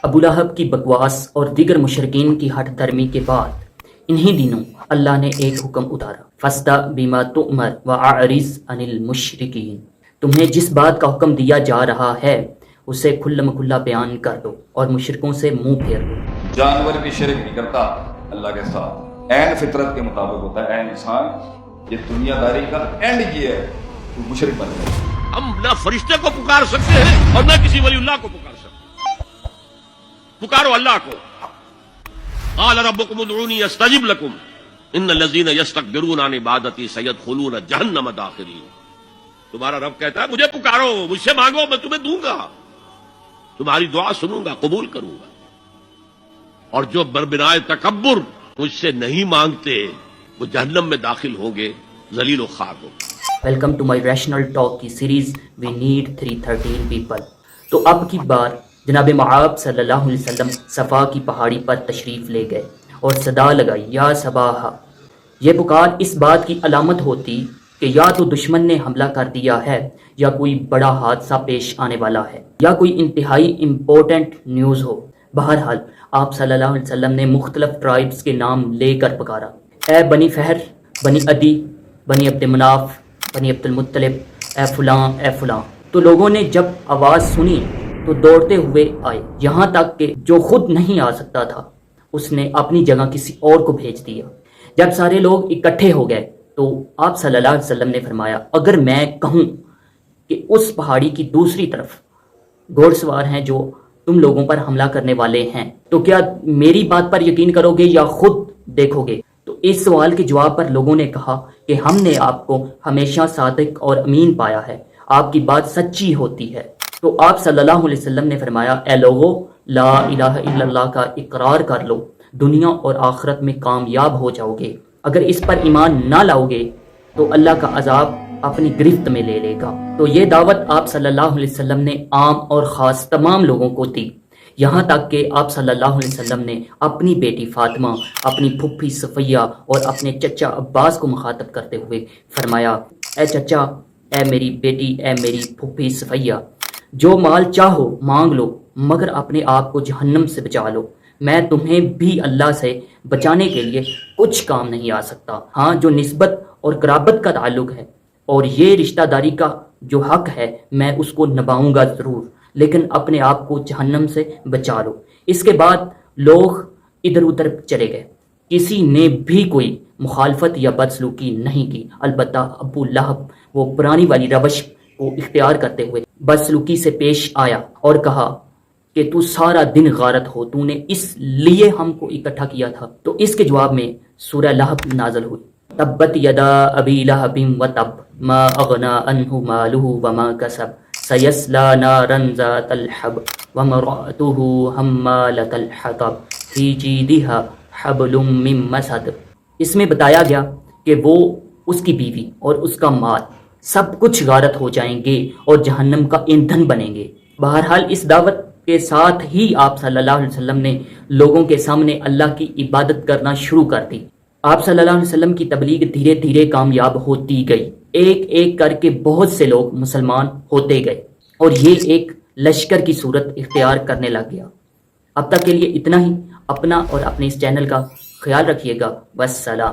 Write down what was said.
ابو لہب کی بکواس اور دیگر مشرکین کی ہٹ دھرمی کے بعد انہی دنوں اللہ نے ایک حکم اتارا، فَاسْتَ بِمَا تُؤْمَرْ وَأَعْرِضْ عَنِ الْمُشْرِكِينَ، تمہیں جس بات کا حکم دیا جا رہا ہے اسے کھلا کھلا بیان کر دو اور مشرکوں سے منہ پھیر دو۔ جانور بھی شرک نہیں کرتا اللہ کے ساتھ، عین فطرت کے مطابق ہوتا ہے عین انسان۔ یہ دنیا داری کا اینڈ یہ ہے تو مشرک بن گئے۔ ہم نہ فرشتے کو پکار سکتے ہیں اور نہ کسی ولی اللہ کو پکار سکتے۔ پکارو اللہ کو۔ قال ربکم ادعونی استجب لکم ان الذین یستکبرون عن عبادتی سیدخلون جہنم داخرین۔ تمہارا رب کہتا ہے مجھے پکارو، مجھ سے مانگو، میں تمہیں دوں گا، تمہاری دعا سنوں گا، قبول کروں گا۔ اور جو بربنائے تکبر مجھ سے نہیں مانگتے وہ جہنم میں داخل ہوں گے، ذلیل و خوار ہوں گے۔ Welcome to my rational talk کی سیریز وی نیڈ 313 پیپل۔ تو اب کی بار جناب معاب صلی اللہ علیہ وسلم صفا کی پہاڑی پر تشریف لے گئے اور صدا لگائی، یا صباحا۔ یہ پکار اس بات کی علامت ہوتی کہ یا تو دشمن نے حملہ کر دیا ہے یا کوئی بڑا حادثہ پیش آنے والا ہے یا کوئی انتہائی امپورٹنٹ نیوز ہو۔ بہرحال آپ صلی اللہ علیہ وسلم نے مختلف ٹرائبز کے نام لے کر پکارا، اے بنی فہر، بنی عدی، بنی عبد مناف، بنی عبد المطلب، اے فلاں اے فلاں۔ تو لوگوں نے جب آواز سنی تو دوڑتے ہوئے آئے، یہاں تک کہ جو خود نہیں آ سکتا تھا اس نے اپنی جگہ کسی اور کو بھیج دیا۔ جب سارے لوگ اکٹھے ہو گئے تو آپ صلی اللہ علیہ وسلم نے فرمایا، اگر میں کہوں کہ اس پہاڑی کی دوسری طرف گھوڑ سوار ہیں جو تم لوگوں پر حملہ کرنے والے ہیں تو کیا میری بات پر یقین کرو گے یا خود دیکھو گے؟ تو اس سوال کے جواب پر لوگوں نے کہا کہ ہم نے آپ کو ہمیشہ صادق اور امین پایا ہے، آپ کی بات سچی ہوتی ہے۔ تو آپ صلی اللہ علیہ وسلم نے فرمایا، اے لوگو، لا الہ الا اللہ کا اقرار کر لو، دنیا اور آخرت میں کامیاب ہو جاؤ گے۔ اگر اس پر ایمان نہ لاؤ گے تو اللہ کا عذاب اپنی گرفت میں لے لے گا۔ تو یہ دعوت آپ صلی اللہ علیہ وسلم نے عام اور خاص تمام لوگوں کو دی، یہاں تک کہ آپ صلی اللہ علیہ وسلم نے اپنی بیٹی فاطمہ، اپنی پھپھی صفیہ اور اپنے چچا عباس کو مخاطب کرتے ہوئے فرمایا، اے چچا، اے میری بیٹی، اے میری پھپھی صفیہ، جو مال چاہو مانگ لو مگر اپنے آپ کو جہنم سے بچا لو۔ میں تمہیں بھی اللہ سے بچانے کے لیے کچھ کام نہیں آ سکتا، ہاں جو نسبت اور قرابت کا تعلق ہے اور یہ رشتہ داری کا جو حق ہے میں اس کو نبھاؤں گا ضرور، لیکن اپنے آپ کو جہنم سے بچا لو۔ اس کے بعد لوگ ادھر ادھر چلے گئے، کسی نے بھی کوئی مخالفت یا بدسلوکی نہیں کی، البتہ ابو لہب وہ پرانی والی روش کو اختیار کرتے ہوئے بدسلوکی سے پیش آیا اور کہا کہ تو سارا دن غارت ہو، تو نے اس لیے ہم کو اکٹھا کیا تھا۔ تو اس کے جواب میں سورہ لہب نازل ہوئی، تبت یدا ابی لہب وتب ما اغنی عنہ مالہ وما کسب سیصلی نارا ذات لہب وامرأتہ حمالۃ الحطب فی جیدہا حبل من مسد۔ اس میں بتایا گیا کہ وہ، اس کی بیوی اور اس کا مال سب کچھ غارت ہو جائیں گے اور جہنم کا ایندھن بنیں گے۔ بہرحال اس دعوت کے ساتھ ہی آپ صلی اللہ علیہ وسلم نے لوگوں کے سامنے اللہ کی عبادت کرنا شروع کر دی۔ آپ صلی اللہ علیہ وسلم کی تبلیغ دھیرے دھیرے کامیاب ہوتی گئی، ایک ایک کر کے بہت سے لوگ مسلمان ہوتے گئے اور یہ ایک لشکر کی صورت اختیار کرنے لگ گیا۔ اب تک کے لیے اتنا ہی، اپنا اور اپنے اس چینل کا خیال رکھیے گا، والسلام۔